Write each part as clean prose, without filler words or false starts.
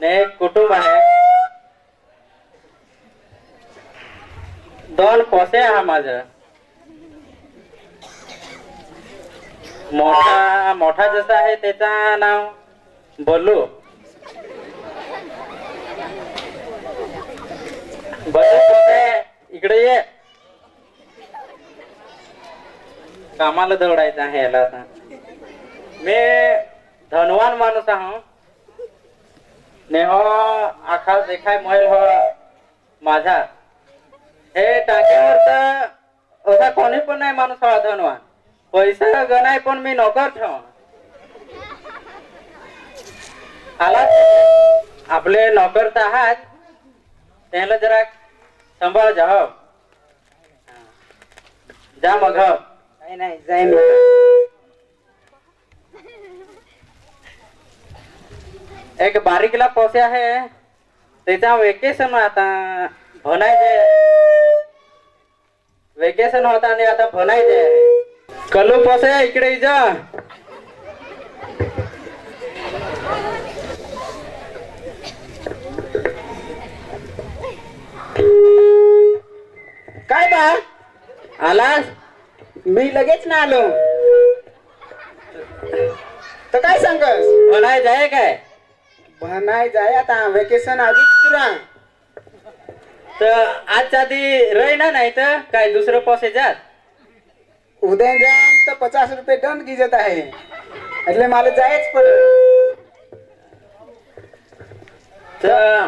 ने एक कुटुंब आहे. 2 पोसे आहे माझं. मोठा मोठा जसा आहे त्याचा नाव बोलू. इकडे ये. कामाला दौडायचं आहे याला आता. मी धनवान माणूस आहो. ने हो आखा देखाय महल हो माझा. हे टाक्यावर तर असा कोणी पण नाही माणूस हा धनवान. पैसा गणाय पण मी नोकर ठेवा. आला आपले नोकर तर आहात. त्याला जरा सांभाळ जा. हो जा मग. हो काही नाही जाईन. एक बारीकला पोसे आहे त्याचा वेकेशन आता भनायचे. वेकेशन होता आणि आता भनायचे. कलू पोसे इकडे जा. काय बा आलास. मी लगेच ना आलो. तर काय सांगस भनायचं आहे काय. नाही जाय आता वेकेशन आधीच पुरा. तर आजच्या आधी रहिना नाही तर काय दुसरं पोसे जात. उद्या जाऊन तर 50 रुपये दंड गिजत आहे. એટલે मला जायच पडत. तर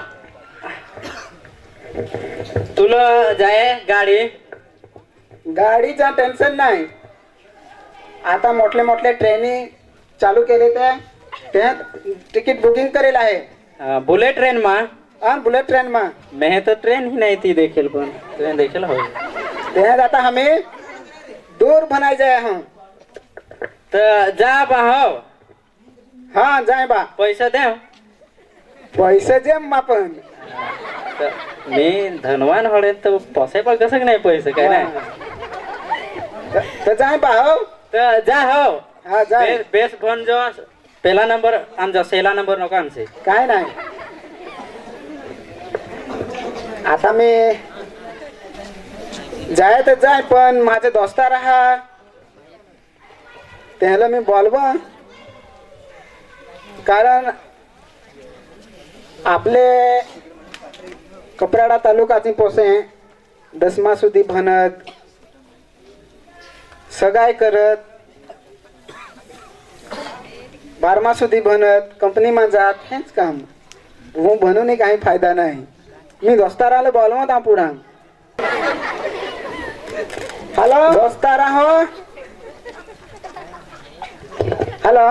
तुला जाय गाडी. गाडीचा टेन्शन नाही. आता मोठले मोठले ट्रेनी चालू केले ते तिकीट बुकिंग करेल आहे. बुलेट ट्रेन मा. बुलेट ट्रेन मा मैं तो ट्रेन ही नहीं थी देखिल पण ट्रेन देखिल हो. त्यात आता हमें दूर बनाय जाय हम. तर जा बा. हो हाँ जाय बा. पैसा द्या. पैसे जेम आपण. तर मी धनवान होडे तर पॉसिबल कसं नाही पैसे काय नाही. तर जाय बा. हो तर जा. हो हा जाय. बेस बन जो पहिला नंबर आमचा सेला नंबर नको आमचे. काय नाही. आता मी जाय तर जाय पण माझे दोस्तार राहा त्याला मी बोलवा. कारण आपले कपराडा तालुकाची पोसे 10मा सुधी भनत सगाई करत 12मा सुधी भनत कंपनीमा जात हेच काम. वो बनून काही फायदा नाही. मी दोस्ताराला बोलवत पुढा. हॅलो दोस्तारा हो. हॅलो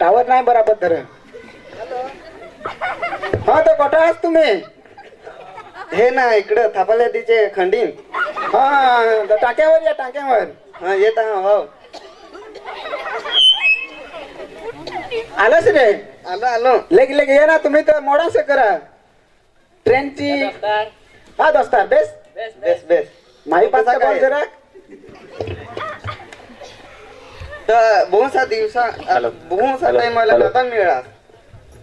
टावर नाही बराबर धर. हा तर कुठं आहात तुम्ही. हे ना इकडं थापाल्यादीचे खंडीन. हा टाक्यावर या टाक्यावर. हा येत हो. आलंच रे. आलो आलो. लेग लेग ये ना तुम्ही तर मोडासे करा ट्रेनची. हा दोस्तार बेस बेस बेस. माही पास काय? जरा. तर बहुसा दिवसा बहुसा टाइमला लता मिळाला.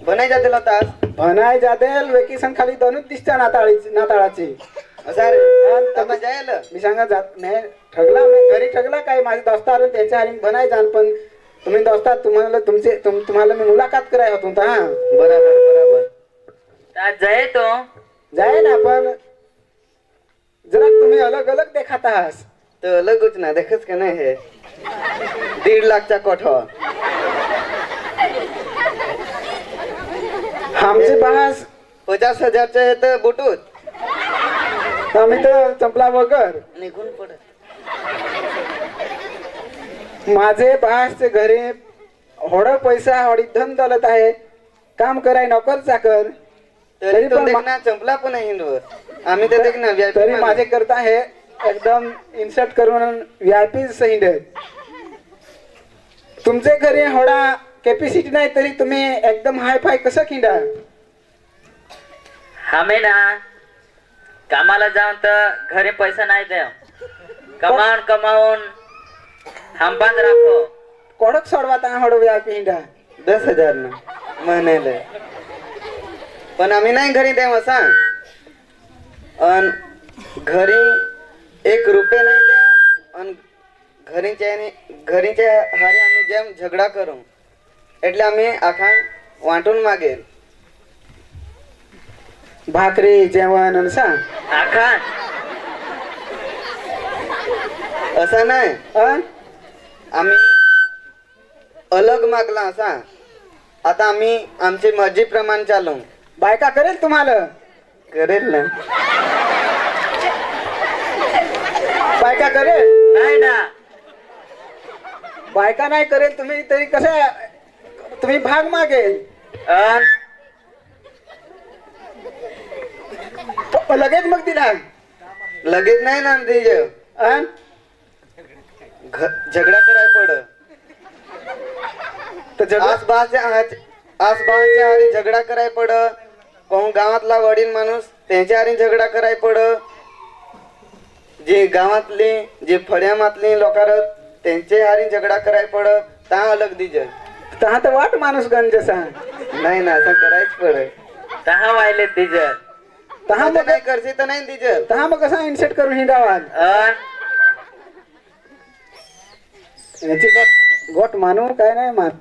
बनाय जाते लता. भनाय जादेल वेकेशन खाली दोनच दिसत्या नाताळाची. असा रे तमा जायला. मी सांगा जात नाही ठगला. मी घरी ठगला काय माझे दोस्तार त्याच्या हारी भनाय जाण. पण तुम्ही दोस्तार तुम्हाला मी मुलाखत कराय होतो. हा बराबर बराबर. जाय तो जाय ना पण जरा तुम्ही अलग अलग देखात आहात. तर लगूच ना देखच का नाही. हे 1.5 लाखचा कोठा. आमचे बास 50,000चे हे तर बुटूत आम्ही तर चंपला वगर. निघून पडत. माझे बासचे घरी होड पैसा होडी धन दौलत आहे. काम कराय नोकर चाकर. तरी तो पण देखना चंपला पण हिंदवर. आम्ही तर देखना तरी माझे करता हे एकदम इन्सर्ट करून VIP हिंड. तुमचे घरी होडा कॅपॅसिटी नाही तरी तुम्ही एकदम हाय फाय कसं खिंडा. आम्ही ना कामाला जाऊन तर घरी पैसा नाही द्या. कमावून कमावून हमपान राखो. कोडक सोडवा ता होड VIP हिंडा. 10,000 ना महिन्याला. पण आम्ही नाही घरी देव असा अन घरी 1 रुपये नाही देव अन घरीच्या हारे आम्ही जेम झगडा करू એટલે અમે આખા વાંટून मागेल भाकरी जेवण आणि सांग आखा असं नाही अन आम्ही अलग मागला असा आता आम्ही आमची मर्जी प्रमाण चालू बायका करेल तुम्हाला करेल ना बायका करेल नाही ना बायका नाही करेल तुम्ही तरी कसं तुम्ही भाग मागेल अन लगेच मग दिला लगेच नाही ना तिचे अन झगडा कराय पड तर जग आसपासच्या हारी झगडा कराय पड कोण गावातला वडील माणूस त्यांच्या हारी झगडा कराय पड जे गावातली जे फड्यामातली लोकार त्यांचे हारी झगडा कराय पड ता अलग दिज तहा तर वाट माणूस गंज सांग नाही ना असं करायच पड दहा वायले तिजर तहा आता मग नाही करते तर नाही दिज तहा मग कसा इन्सेट करून हिंडावाल अन याची गोट मानू काय नाही मात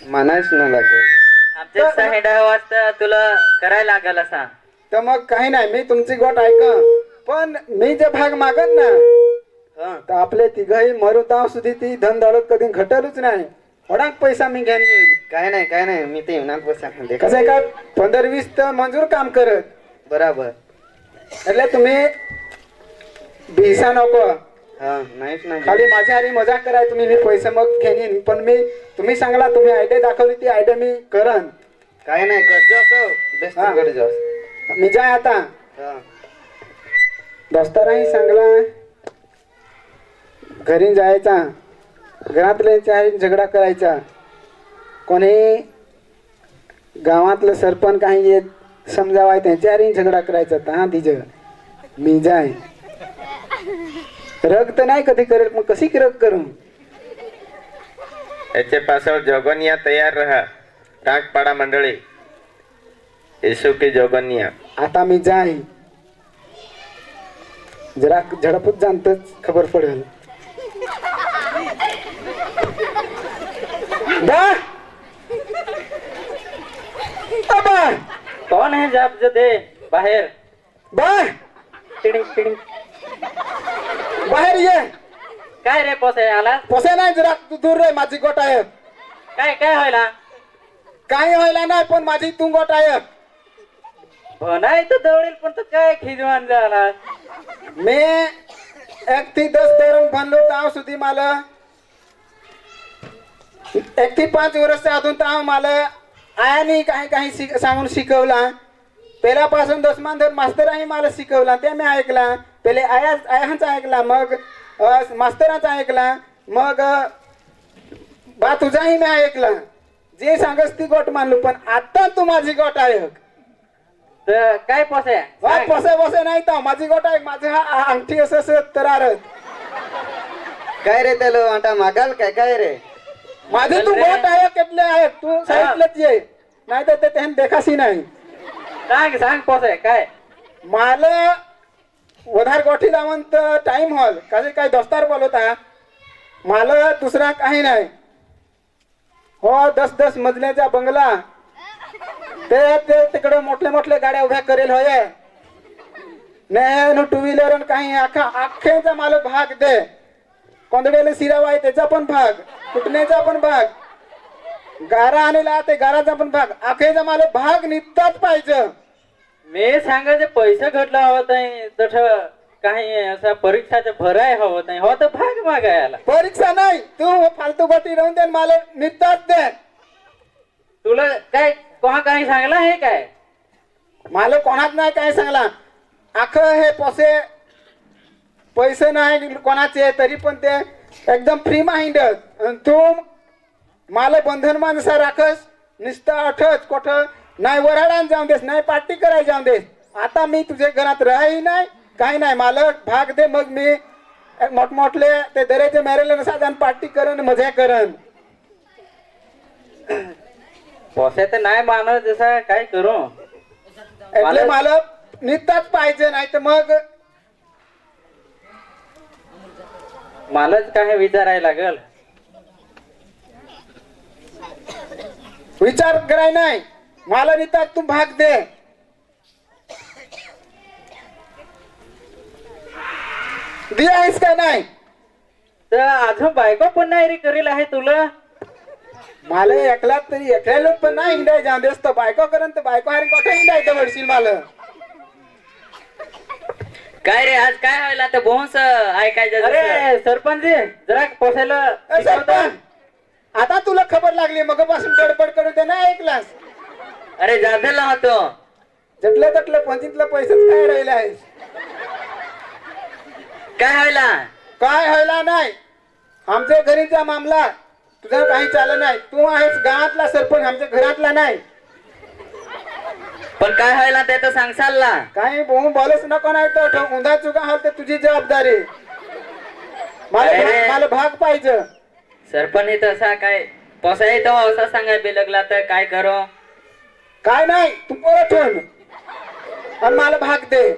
म्हणायच ना लागत आमच्या साहेडा वाजता तुला करायला लागल असा तर मग काही नाही मी तुमची गोट ऐका पण मी जे भाग मागन ना हा तर आपले तिघही मरुताव सुधी ती धन दौलत कधी घटलच नाही थोडाक पैसा मी घेऊन येईल काय नाही मी ते येणार बसा कसं आहे का 15-20 तर मंजूर काम करत बराबर એટલે तुम्ही भिसा नको हा नाहीच नाही खाली माझ्या हारी मजाक कराय तुम्ही मी पैसे मग घेईन पण मी तुम्ही सांगला तुम्ही आयडिया दाखवली ती आयडिया मी करन काय नाही करजो असं बेस्ट हा. करजो मी जाय आता हा दोस्ताराही सांगला घरी जायचा घरातल्यांच्या हारी झगडा करायचा कोणी गावातलं सरपंच काही येत समजावाय त्यांच्या हारी झगडा करायचा हा तिज मी जाय रग तर नाही कधी करेल मग कशी रग करू याचे पासवर जोगनिया तयार रहा टाकपाडा मंडळी येशू की जोगनिया आता मी जाय जरा झडपच जाणतच खबर पडेल बा अबा कौन है जब जो दे बाहेर बा टिडिंग टिडिंग बाहेर ये काय रे पोसे आला पोसे नाही जरा तू दूर रे माझी गोट आहे काय काय व्हायला काही व्हायला नाही पण माझी तू गोट आहे नाही तर दवडील पण तर काय खिजवान झाला मी 1 થી 10 धरून बनलो ताव सुधी मला 1 થી 5 वर्ष अजून ताव मला आयानी काही सांगून शिकवला पहिल्यापासून 10 धर मास्तरांनी मला शिकवला ते मी ऐकला पहिले आयांचा ऐकला मग मास्तरांचा ऐकला मग बा तुझाही मी ऐकला जे सांगस ती गोट मानलो पण आता तू माझी गोट ऐक तर काय पोसे वा पोसे नाही तर माझी गोट ऐक माझी हा अंगठी असं तरारत काय रे त्याला आता मागाल काय रे माझी तू गोट आहे केटले आहे तू साईडलाच ये नाही तर ते त्यान देखासी नाही सांग पोसे काय मला वधार गोठी लावून तर टाइम हॉल काही काही दोस्तार बोलवता मला दुसरा काही नाही हो 10-10 मजल्याचा बंगला ते तिकडे मोठले गाड्या उभ्या करेल होय ने 2 व्हीलर काही अख्खेचा मला भाग दे कोंदडेला सिराव आहे त्याचा पण भाग कुटण्याचा पण भाग गारा आणला ते गाराचा पण भाग अखेचा मला भाग निघताच पाहिजे मी सांगायचे पैसे घटला हवत नाही तस काही असं परीक्षाचे भराय हवत नाही हो तर भाग मागायला परीक्षा नाही तू फालतू गोटी राहून दे मला निघताच दे तुला काय कोणा काही सांगला आहे काय मला कोणाच नाही काय सांगला आख हे पैसे नाही कोणाचे तरी पण ते एकदम फ्री माइंडच तू मला बंधन माणसा राखस नुसतं अठच कोठ नाही वराडान जाऊन देस नाही पार्टी करायला जाऊन देस आता मी तुझ्या घरात राहाही नाही काही नाही मला भाग दे मग मी मोठमोठले ते दरेचे मेरेले नसा पार्टी करन मजा करन पोसे तर नाही मानत जसा काय करू એટલે मला निघताच पाहिजे नाही तर मग मलाच काय विचारायला लागल. विचार कराय नाही मला निघतात तू भाग दे. दिया आहेस का नाही तर अजून बायको पण नाही रे करील आहे तुला. मला एकला तरी एकल्याला पण नाही हिंडाय जाऊन देस तर बायको करून तर बायको हारी कोठे हिंडायचं म्हणशील मला. काय रे आज काय व्हायला तर बोहस ऐकायचं जसं. अरे सरपंच जरा पोसायला ए, सरपंच, आता तुला खबर लागली मग पासून बडबड करून ते नाही ऐकलास. अरे जाधला होतो. जटलं तटलं पंचितलं पैसेच काय राहिला आहे. काय व्हायला काय व्हायला नाही आमच्या घरीचा मामला तुझं काही चाललं नाही. तू आहेस गावातला सरपंच आमच्या घरातला नाही. पण काय व्हायला ते तर सांगसाल ना. काही बोलूच नको नाही तर उंधा चुका हल तर तुझी जबाबदारी. अरे. मला भाग पाहिजे. सरपंच तसा काय पोसाय तो असा सांगाय बिलगला तर काय करो. काय नाही तू परत ठेवून आणि मला भाग दे.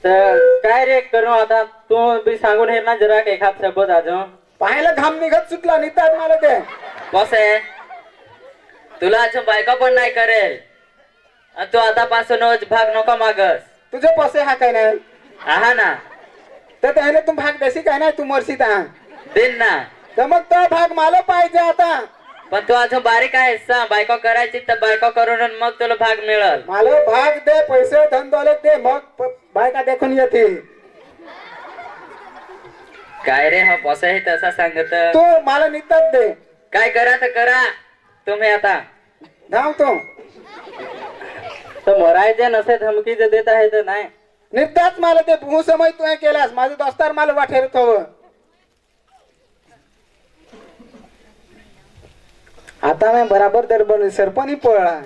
तर काय रे करू आता तू बी सांगून हे ना जरा एखाद शब्द अजून. पाहायला घाम निघत सुटला निघतात मला ते. पोसे तुला अजून बायका पण नाही करेल. आणि तू आतापासूनच भाग नको मागस. तुझे पैसे हा काय नाही आहा ना तर त्याने तू भाग देशी काय नाही तू मरशीत हा देन ना. तर मग तो भाग मला पाहिजे आता. पण तू अजून बारीक आहेस ना. बायको करायची तर बायको करून मग तुला भाग मिळल. मला भाग दे पैसे धन दौलत दे मग बायका देखून येतील. काय रे हा पोसा तसा सांगत. तू मला निघतात दे. काय करा तर करा तुम्ही आता. धाव तू तर मरायचे नसे धमकी जे देत आहे तर नाही. निघतात मला ते भू समय तू हे केलास माझं दोस्तार मला वाटेल हवं. आता मी बराबर दरबर सरपंच पळला.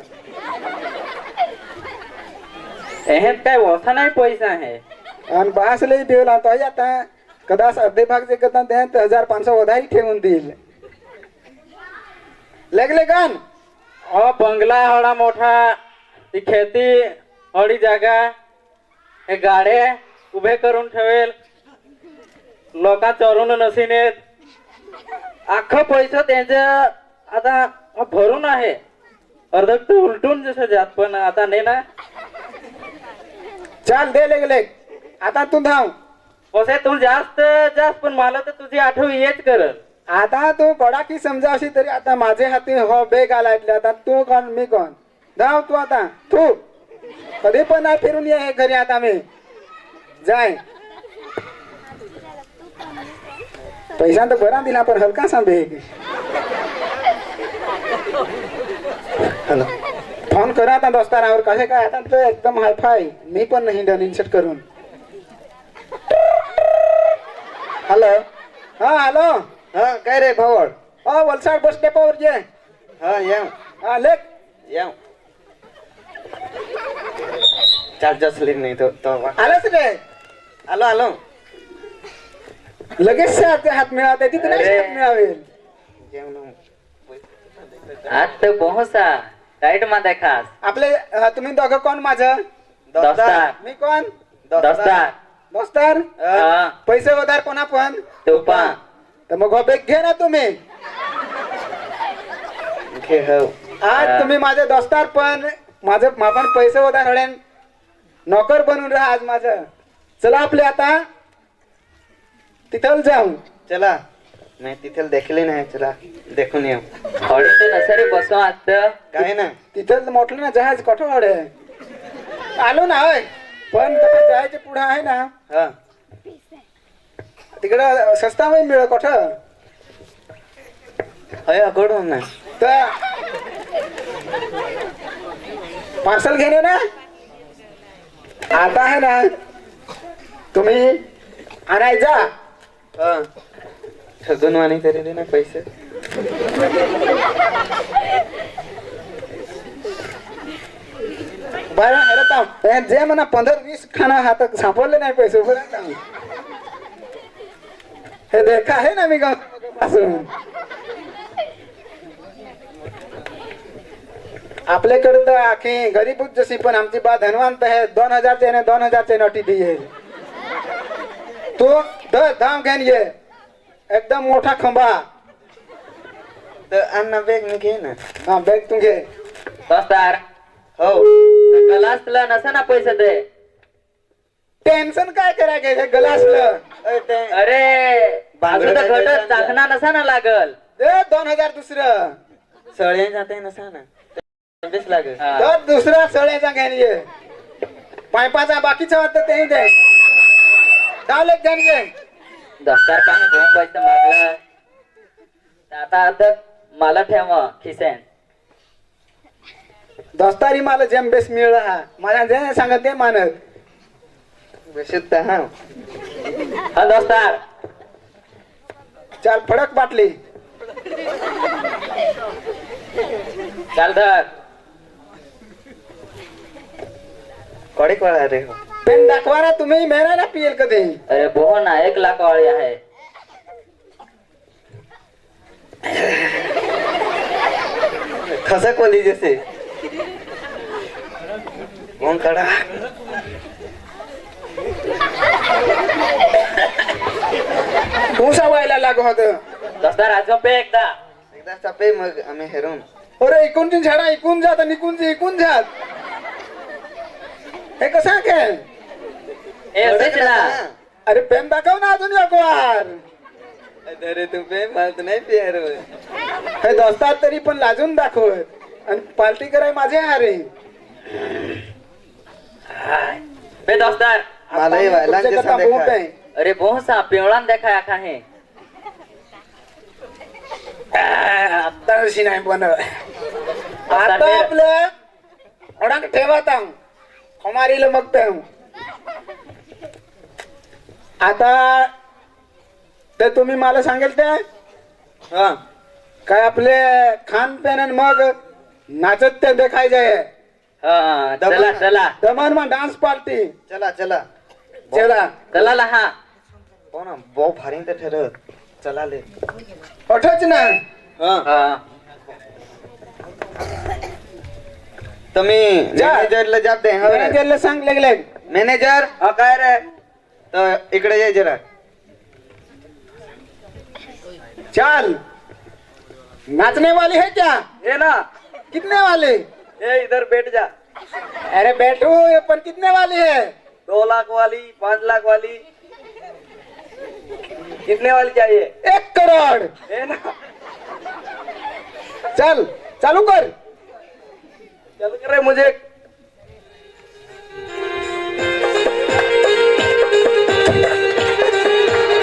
ह्यात काय वसा नाही पैसा आहे. आणि बास लई देवला तो आता कदाच अर्धे भाग जे करतात ते 1500 वधारी ठेवून देईल. लगले गान बंगला एवढा मोठा ती खेती एवढी जागा हे गाडे उभे करून ठेवेल. लोक चरून नसीनेत अख्खं पैसा त्यांचं आता भरून आहे. अर्ध उलटून जसं जात पण आता नाही ना. चाल दे लगले आता तू धाव. कसं तू जास्त जास्त पण मला तर तुझी आठवण येच करल. आता तू कोडाकी समजावशी तरी आता माझे हाती हो बेग आलायतले. आता तू कोण मी कोण. धाव तू आता तू कधी पण नाही फिरून ये हे घरी. आता मी जाय पैसा तर बरा दिला पण हलका सा बेग. हॅलो फोन करा आता दोस्तारावर कसे काय आता तर एकदम हायफाय. मी पण नाही डन इन्सर्ट करून. हॅलो हा हॅलो हा काय रे भावड. हा वलसाड बस डेपोवर जे. हा या हा लेख या चार्जर स्लिप नाही तो आलंच रे. आलो आलो. लगेच हात मिळावे तिथे नाही अरे. हात मिळावे. आज तर पोहोचा राईट मध्ये खास. आपले तुम्ही दोघं कोण माझं. दोस्तार मी कोण दोस्तार दोस्तार. हा, पैसे वधार कोणा पण तू पण तर मग हो बेग घे ना तुम्ही. घे हो. आज तुम्ही माझे दोस्तार पण माझं आपण पैसे वधार हळ्यान नोकर बनून राहा आज माझं. चला आपले आता तिथं जाऊ. चला नाही तिथे देखले नाही. चला देखून येऊ. हॉडी तर नसरे बसो आज तर. काय ना तिथं म्हटलं ना जहाज कठोर आलो ना होय. पण तिथं जायचे पुढे आहे ना हा तिकडं सस्ता होईल मिळ कठोर. होय अकोड ना. तर पार्सल घेणे ना आता आहे ना तुम्ही आणायचा. हा ठगून वाणी तरी दे ना पैसे. बरं अरे थांब. जे म्हणा 15-20 खाना हातात सापडले नाही पैसे बरं थांब. हे देखा आहे ना मी गाव आपल्याकडे तर आखी गरीबच जशी पण आमची बा धनवंत आहे 2000 ने 2000 नोटी दिये तू धाम घेऊन ये एकदम मोठा खंबा तर अण्णा बॅग मी घे ना. हा बॅग तू घे दोस्तार हो गलास तुला नसा ना पैसे दे. टेन्शन काय करायचं गलासलं अरे बाजू तर घटत चाकणा नसा ना लागल. दे 2000 दुसरं सळे जाते ना सांग ना बेस लागेल. हा. तर दुसरा सळ्याचा घेऊन ये पायपाचा बाकीचा वाटतं तेही दे डावले घेऊन ये दोस्तार काही दोन पैसे मागला आता मला ठेव खिसेन. दोस्तारी मला जेम बेस मिळ हा मला जे सांगत ते मानत बेशुद्ध हा. हा दोस्तार चाल फडक बाटली चाल धर. कडक वाळा रे हो. पेन दाखवा ना तुम्ही मेरा ना पियल कधी अरे बोहो ना 1 लाख वाली आहे. खसक वाली जैसे कोण काढा भूसा व्हायला लागू होत दोस्तार आज पे एकदा एकदा चापे मग आम्ही हेरून. अरे इकून झाडा इकून जात आणि इकून जात हे कसं काय ए असेच ना. अरे पेन दाखव ना अजून एक वार अरे तू पे मला नाही पियार हे दोस्तात तरी पण लाजून दाखवत आणि पार्टी कराय माझे अरे बे दोस्तार मलाही व्हायला तुमच्या जसा कथा बहुत देखा. आहे. अरे बोह सा पिवळान देखा आखा है. आता अशी नाही बनव आता आपलं ओळख ठेवत आहो खमारीला मग आता ते तुम्ही मला सांगेल ते हा काय आपले खान पेन आणि मग नाचत ते देखायचे हा चला चला दमन मग डान्स पार्टी चला चला चला चला लहा. हो ना भाऊ भारी तर ठरत चला ले. अठच ना हा हा तुम्ही जा. मॅनेजरला जाब दे. मॅनेजरला सांग लागले मॅनेजर हा काय रे तर इकडे ये जरा. चल नाचने वाली है क्या ये ना कितने वाली ये इधर बैठ जा. अरे बैठो पर कितने वाली है 2 लाख वाली 5 लाख वाली कितने वाली चाहिए. 1 करोड़ है ना चल चालू कर चल कर रहे मुझे.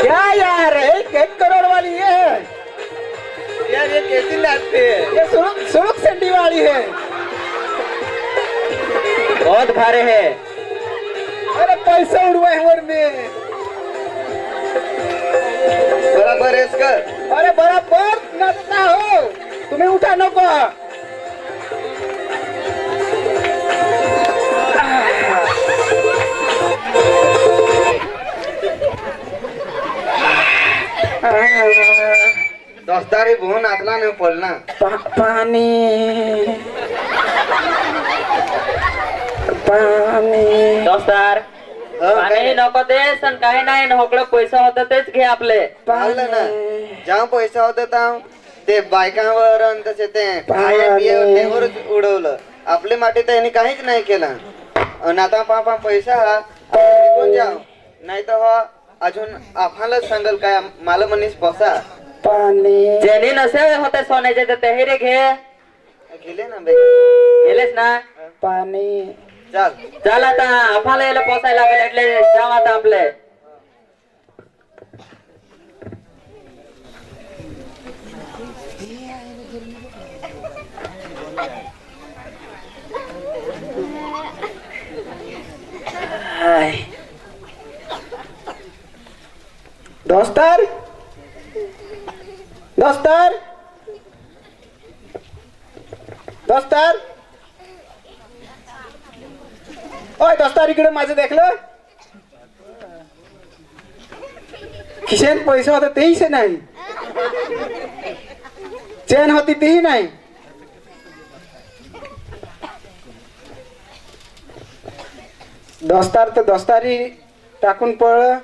क्या यार 1 करोड़ वाली है यार ये कैसी नाचते है. ये सुरुक संडी वाली है बहुत भारे है. अरे पैसा उड़वा है वर में बराबर है इसका. अरे बराबर नाचता हो तुम्हें उठा नको दोस्तारी भून नाचला नाही पडला. पाणी पाणी दोस्तार पाणी नको देस आणि काही नाही नोकळं पैसा होता तेच घे आपले. पाहिलं ना ज्या पैसा होता त्या ते बायकांवर आणि तसे ते खाया पियावर त्यावरच उडवलं. आपले माटे त्यांनी काहीच नाही केलं. आणि आता पापा पैसा हा आपण निघून जाऊ नाही तर हा अजून आपल्यालाच सांगल काय मला म्हणीस बसा. पाणी ज्यांनी नसे होते सोन्याचे तर ते रे घे. गेले ना बे. गेलेस ना पाणी चाल चल आता आपल्याला याला पोसायला लागेल એટલે जाऊ आता आपले. दोस्तार दोस्तार दोस्तार ओय दोस्तार इकडे माझं देखलं खिशेन पैसे होते तेही से नाही चेन होती तेही नाही दोस्तार तर दोस्तारी टाकून पळलं,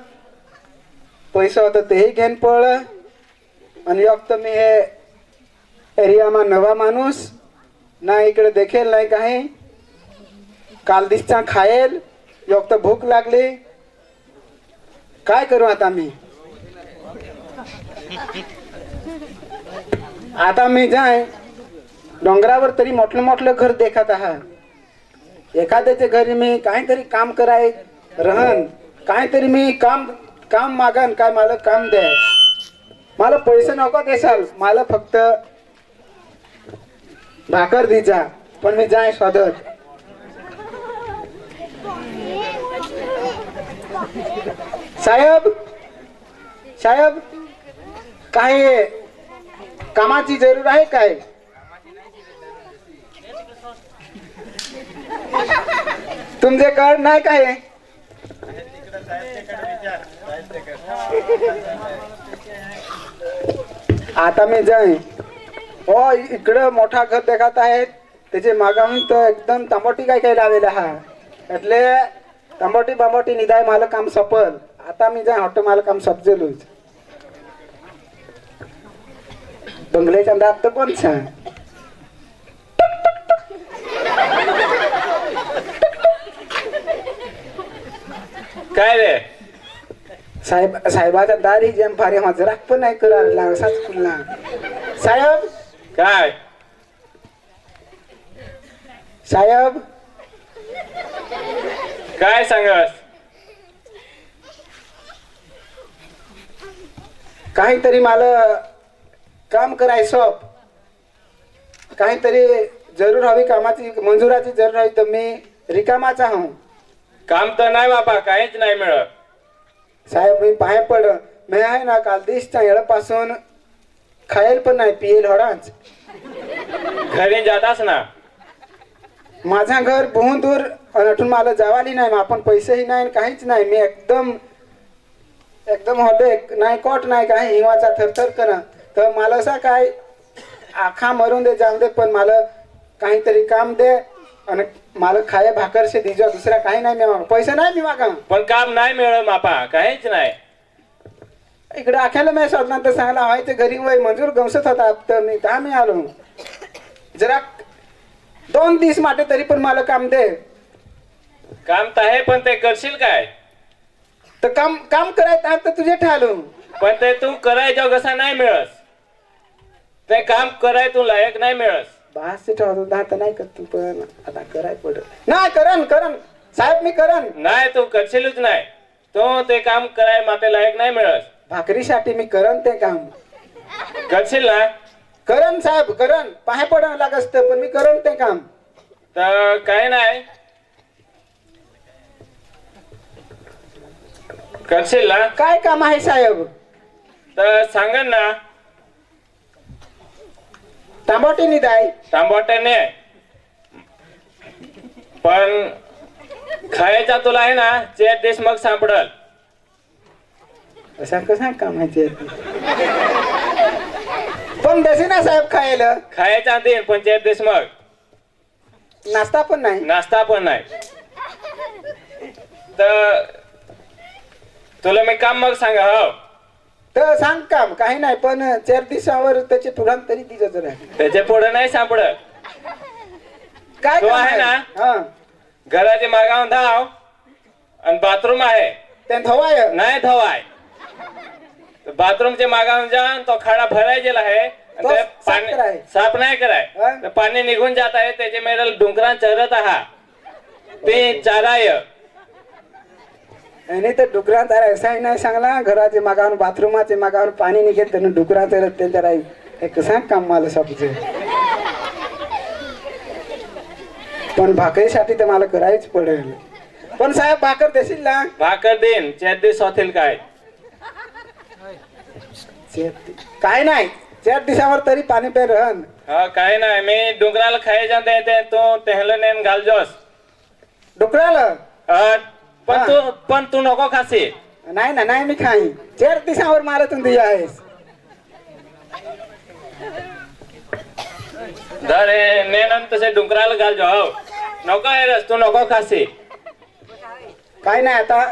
पैसे होतं तेही घेऊन पळलं. आणि एक तर मी हे एरियामा नवा माणूस, ना इकडे देखेल नाही काही. काल दिसचा खायल, एक तर भूक लागली. काय करू आता मी? आता मी जाय डोंगरावर तरी मोठलं मोठलं घर देखत आहात. एखाद्याच्या घरी मी काहीतरी काम कराय रहन, काहीतरी मी काम मागन, काय मला काम द्या. मला पैसे नको देसाल, मला फक्त भाकर दीजा. पण मी जाय शोधत. साहेब साहेब, काय कामाची जरूर आहे काय? तुमचे कार्ड नाही काय? आता मी जाईन. हो, इकडं मोठा घर देखत आहे, त्याचे मागाहून तर एकदम तांबोटी काय काय लावलेला हा. એટલે तांबोटी बांबोटी निदाय मला काम सपल. आता मी जाय हॉट मला काम सपजेलूच. बंगल्याच्या दात तर पण छान. काय रे? साहेबाच्या दारी जेम फारे जरा पण नाही करायला असाच खुलला. साहेब काय साहेब, काय सांगस? काहीतरी मला काम करायचं, काहीतरी जरूर हवी, कामाची मंजुराची जरूर हवी. तर मी रिकामाचा हूं. काम तर नाही बाबा, काहीच नाही मिळत. साहेब मी पाय पड, मी आहे ना काल दिसच्या येळपासून खायला पण नाही, पियेल होडाच. घरी जातास ना? माझा घर बहुत दूर, अनठून मला जावाली नाही. आपण पैसेही नाही, काहीच नाही. मी एकदम होते नाही, कोट नाही काही, हिवाचा थरथर करा. तर मला असं काय आखा मरून दे, जाऊ दे, पण मला काहीतरी काम दे. आणि मला खाय भाकरशे दिजो, दुसरा काही नाही. मी मागा पैसे नाही, मी मागा. पण काम नाही मिळत बापा, काहीच नाही. इकडे आख्याला मी शोधला तर सांगला व्हायचे घरी वय मंजूर गमसत होता. तर मी दहा मी आलो. जरा 2 दिवस माटे तरी पण मला काम दे. काम तर आहे, पण ते करशील काय? तर काम करायचं तर तुझे ठालो. पण ते तू करायचं कसा नाही मिळस. ते काम कराय तू लायक नाही मिळस. बास ठेवतो आता नाही करत तू, पण आता कराय पडत नाही. करण साहेब, मी करण. नाही, तू करशीलच नाही. तो ते काम कराय माते लायक नाही मिळस. भाकरीसाठी मी करण ते काम. करशील ना? करण साहेब, करण. पाय पडावं लागत असतं, पण मी करण ते काम. तर काय नाही, करशील ना? काय काम आहे साहेब? तर सांगन ना. तांबोटी निदाय. तांबोट्याने पण खायचा तुला आहे ना, 4 दिवस मग सापडल. असा कसा काम आहे ते? पण देसे ना साहेब खायला. खायचा देईन, पण 4 दिवस मग नाश्ता पण नाही. नाश्ता पण नाही. तर तुला मी काम मग सांगा. हो, तर सांग काम काही नाही, पण 4 दिवसावर त्याचे पुढान तरी दिलं जरा. त्याच्या पुढे नाही सापडत. काय तो काम आहे ना? हा, घराचे मागावर धाव आणि बाथरूम आहे. ते धवाय नाही धवाय. बाथरूमच्या मागावर जाऊन तो खडा भरायला आहे आणि तो ते साफ पाणी कराय. साफ नाही कराय. हा? तर पाणी निघून जात आहे, त्याचे मेरल डुंगरात चरत आहात. ते चाराय. आणि तर डुकरात असाही नाही सांगला, घराचे मागावर बाथरूमाचे मागावर पाणी निघेल त्यानं डुकरात त्यांच्या राहील. हे कसं काम मला समजे. पण भाकरीसाठी तर मला करायच पडेल. पण साहेब भाकर देशील ना? भाकर देईन, 4 दिवस होतील काय? काय नाही, 4 दिवसावर तरी पाणी पे रहन. हा, काय नाही. मी डुंगराला खायच्या देते, तू तेहलं नेन घालजोस. डुकराला पण तू नको खासी. नाही ना, नाही मी खाई. 4 दिवसावर मला तू दिया आहेस. नेन तसे डुंगराला घालजो. हो, नको आहे रस, तू नको खासी. काय नाही आता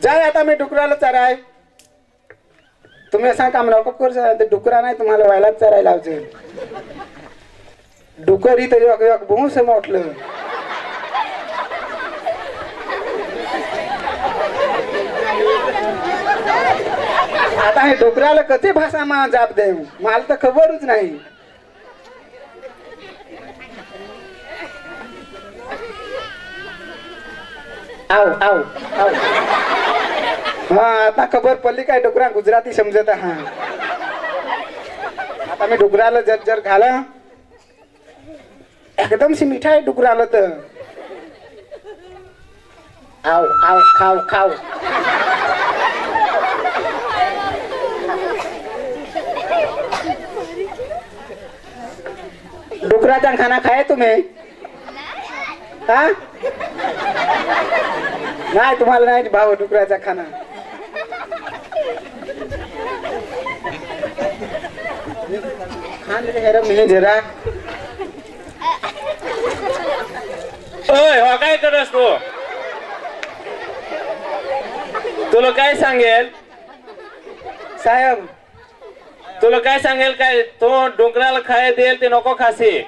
जाय आता मी डुकराला चराय तुम्ही असं काम नको करू ते डुकरा नाही तुम्हाला व्हायलाच चरायला लावचे डुकर इथं एक बहुस मोठलं आता हे डुकराला कधी भाषा मा जाप दे मला तर खबरच नाही आव आव आव हा आता खबर पडली काय डुकरा गुजराती समजत हा आता मी डुकराला जर घाला एकदम सी मिठाई डुकराला तर आव आव खाव खाव डुकराचा खाना खाय तुम्ही हा नाही तुम्हाला नाही भाव डुकराचा खाना खान हेर मी जरा ओय हो काय करस तू तुला काय सांगेल साहेब तुला काय सांगेल काय तो डुकराला खाय देईल ते नको खासी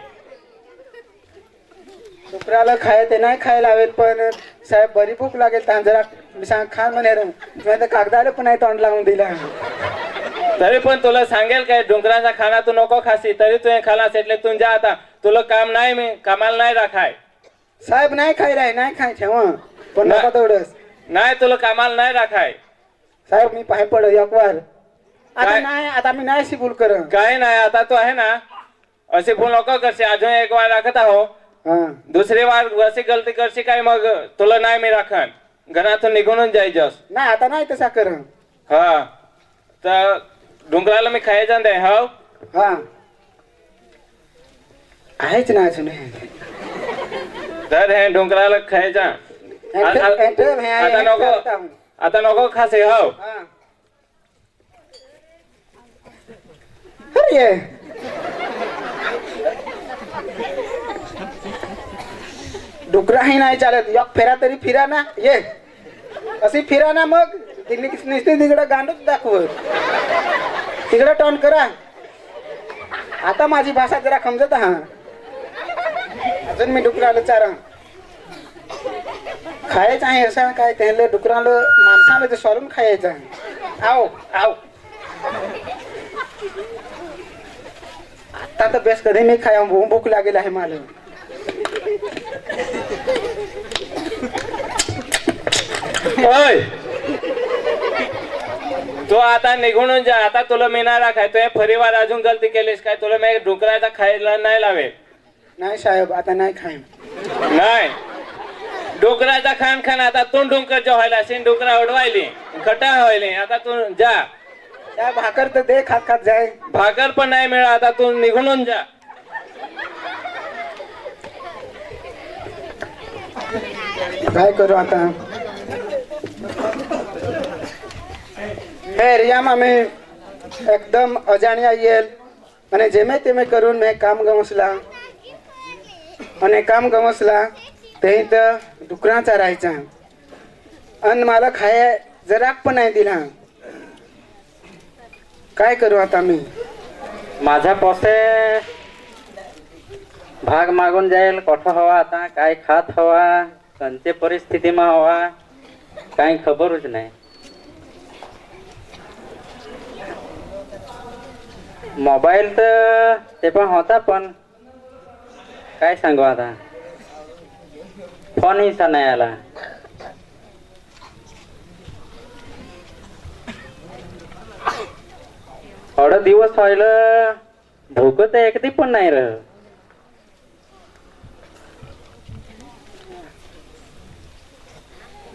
डुकराला खाय ते नाही खायला लावेल पण साहेब बरी भूक लागेल तर जरा मी सांग खा म्हणे तर कागदाला पण नाही तोंड लावून दिला तरी पण तुला सांगेल काय डुकराचा खाना तू नको खासी तरी तू हे खालास એટલે तू जा आता तुला काम नाही मी कामाला नाही राखाय साहेब नाही खायलाय नाही खाय ठेवा पण नाही. नको तेवढंच नाही तुला कामाला नाही राखाय साहेब मी पाय पड एक वार आता काय? नाही आता मी नाही शिकूल कर काय नाही आता तू आहे ना अशी भूल नको करशी अजून एक वार राखत आहो हा दुसरी वार अशी गलती करशी काय मग तुला नाही मी राखन घरातून निघूनच जायचंस नाही आता नाही तसा कर हा तर डुंगराला मी खायचं दे हो हा आहेच ना अजून तर हे डुंगराला खायचा आता नको आता नको खासे हो अरे डुकराही नाही चालत एक फेरा तरी फिरा ना ये अशी फिरा ना मग नुसते तिकडं गांडूच दाखवत तिकडं टर्न करा आता माझी भाषा जरा समजत हा अजून मी डुकराला चारा खायचं आहे असं काय त्याला डुकराला माणसाला ते सोलून खायचं आहे आव आव आता तर बेस कधी मी खाया भूक लागेल आहे मला ओय तू आता निघून जा आता तुला मी नाही राखाय तू हे फरीवार अजून गलती केलीस काय तुला मी डुकराचा खायला नाही लावे नाही साहेब आता नाही खाय नाही डुकराचा खान खान आता तू डुंकरच्या व्हायला असेल डुकरा उडवायली खटा व्हायली आता तू जा त्या भाकर तर दे खात खात जाय भाकर पण नाही मिळा आता तू निघून जा काय करू आता हे रियामा मी एकदम अजाण्या येईल અને જેમે તેમે કરું મેં કામ ગમસલા અને કામ ગમસલા ते तर डुकराचा राहायचा आणि मला खाय जराक पण नाही दिला काय करू आता मी माझा पोसे भाग मागून जाईल कोठं हवा आता काय खात हवा कोणत्या परिस्थितीમાં हवा काही खबरच नाही मोबाईल तर ते पण होता पण काय सांगू आता फोन हिसा नाही आला थोडं दिवस व्हायला भूक तर एकदी पण नाही रह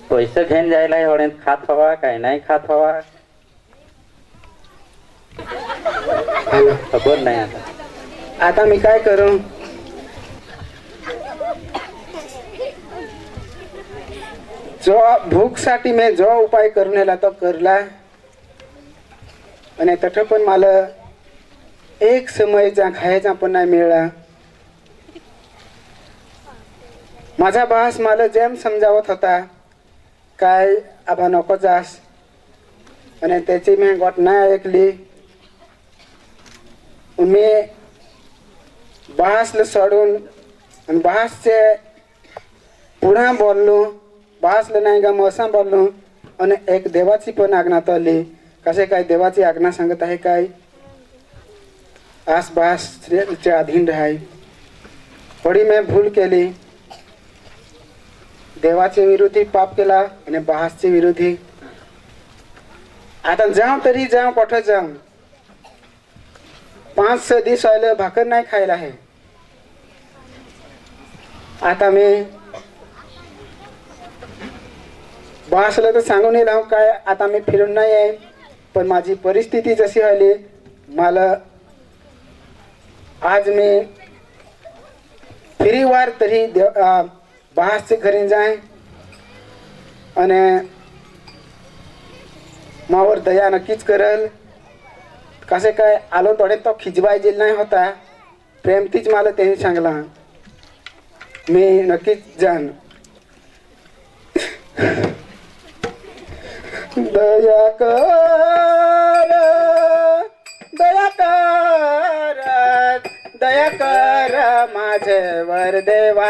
पैसे घेऊन जायला एवढ्यात खात हवा काय नाही खात हवा खबर नाही आता आता मी काय करू जो भूक साठी मी जो उपाय करून याला तो करला आणि तठ पण मला एक समयचा खायचा पण नाही मिळाला माझा बास मला जेम समजावत होता काय आबा नको जास आणि त्याची मी गोट नाही ऐकली मी बासला सोडून आणि बासचे पुन्हा बोललो बासला नाही का मग असं बोललो आणि एक देवाची पण आज्ञा तळली कसे काय देवाची आज्ञा सांगत आहे काय आस बासचे अधीन राहाय थोडी मी भूल केली देवाचे विरोधी पाप केला आणि बासचे विरोधी आता जाऊ तरी जाऊ कुठं जाऊ 5-6 दिवस व्हायला भाकर नाही खायला आहे आता मी बासला तर सांगून येईल काय आता मी फिरून नाही आहे पण माझी परिस्थिती जशी व्हायली मला आज मी फिरीवार तरी बासचे घरी जाय आणि मावर दया नक्कीच करल कसे काय आलो थोडे तो खिजवायचे नाही होता प्रेमतीच मला त्यांनी सांगला मी नक्कीच जाण दया कर दया कर दया कर माझ्यावर देवा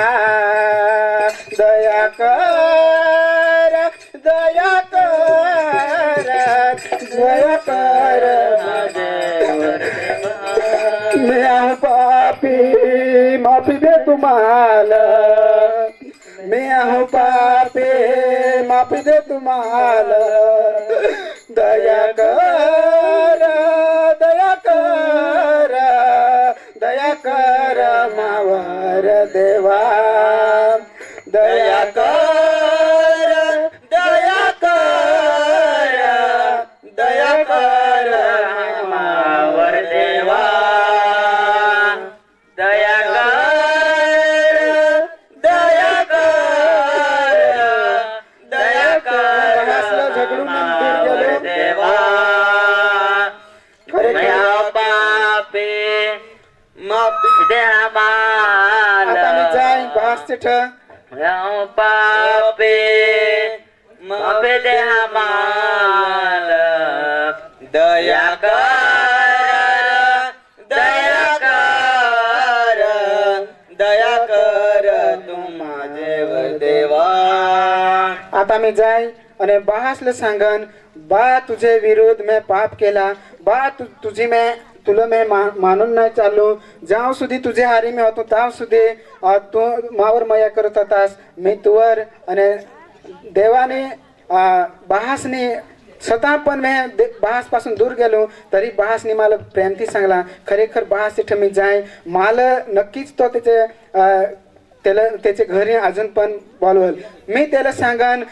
दया कर दया कर दया कर माझ्यावर मी आहो पापी माफी दे तुम्हाला मी आहो पापी माफी दे तुम्हाला दया कर दया कर दया कर मावर देवा दया कर दया कर दया कर मावर देवा दया कर दया कर दया कर बासला झगडून दूर गेलो. देवा दया पापे माफी दे आता मी जाईन बासचे आम्हाला पापे माफे दे आम्हाला दया कर दया कर दया कर तू माझ्यावर देवा आता मी जाईन आणि बासला सांगन बा तुझे विरोध मी पाप केला बा तुझी मी तुला मी मानून नाही चाललो जाव सुधी तुझे हारी मी होतो ताव सुधी तू मावर मया करत होतास मी तुवर आणि देवाने बासने स्वतः पण मी बास पासून दूर गेलो तरी बासने मला प्रेमती सांगला खरेखर बास तिथं मी जाय मला नक्कीच तो त्याला त्याच्या घरी अजून पण बोलवल मी त्याला सांगन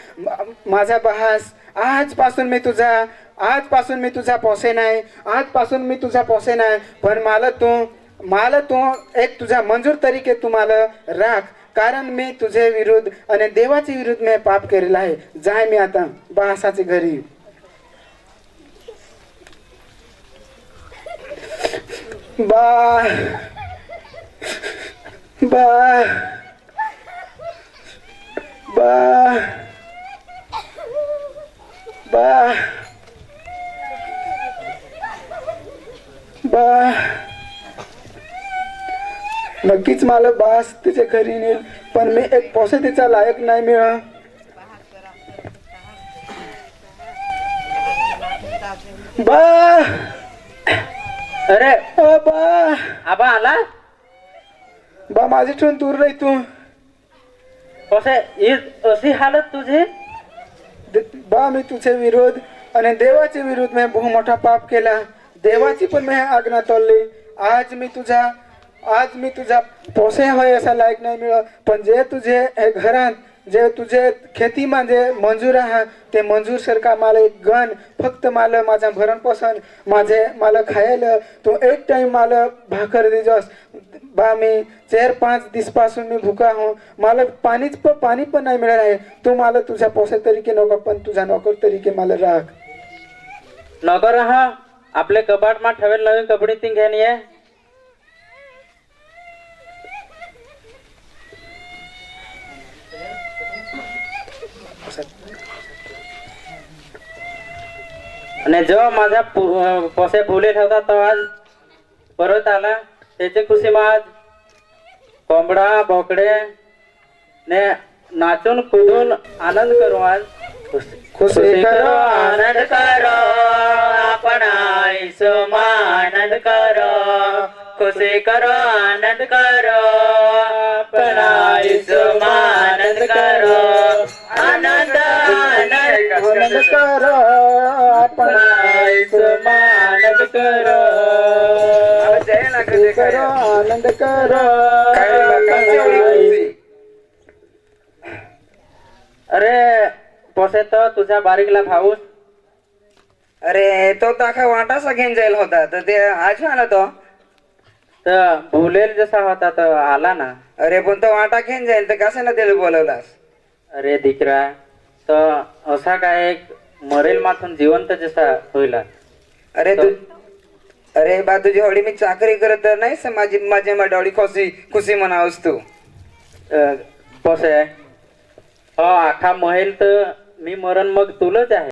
माझा बास आजपासून मी तुझा पोसे नाही आजपासून मी तुझा पोसे नाही पण मला तू एक तुझा मंजूर तरीके तुम्हाला राख कारण मी तुझे विरुद्ध आणि देवाचे विरुद्ध मी पाप केलेला आहे जाय मी आता बासाच्या घरी बा बा बा बा बा नक्कीच मला बास तिच्या घरी नेईल पण मी एक पैसे तिचा लायक नाही मिळा बा अरे बा आबा आला बा माझी ठेवून दूर राही तू अशी हालत तुझी बा मी तुझे विरोध आणि देवाचे विरोध मी बहु मोठा पाप केला देवाची पण मी आज्ञा तोडली आज मी तुझा पोसे होय असा लायक नाही मिळत पण जे तुझे हे घरात जे तुझे खेती जे मंजूर आहे ते मंजूर सारखा मला एक गण फक्त मला माझा भरण पोषण मला खायला तो एक टाइम मला भाकर देजोस बा मी 4-5 दिवसापासून मी भुका हो मला पाणी पण नाही मिळत आहे तू मला तुझ्या पोसे तरीके नको पण तुझा नोकर तरीके मला राख नगर हा आपले कपाट मा ठेवेल नवीन कपडे ती घेणी आहे आणि जेव्हा माझा पोसे भुलेत होता तेव्हा आज परत आला त्याचे खुशी आज कोंबडा बोकडे ने नाचून कुदून आनंद करू आज खुशी करो आनंद करो आपण आईसम आनंद करो खुशी करो आनंद करो आपण आईसम आनंद करो आनंद आनंद आनंद करो आपण आईसम आनंद करो करो आनंद करो अरे पोसे तो तुझ्या बारीकला भाऊस अरे तो ताका वाटासा घेऊन जाईल होता तर ते आज आला तो तर भुलेल जसा होता तो आला ना अरे पण तो वाटा घेऊन जाईल तर कसं ना त्याला बोलवलास अरे दिकरा तर असा काय एक मरेल माथून जिवंत जसा होईल अरे तू अरे बा तुझी होडी मी चाकरी करत तर नाही माझी डोळी खुशी खुशी म्हणावस तू पोसे हो आखा महेल तर मी मरण मग तुलच आहे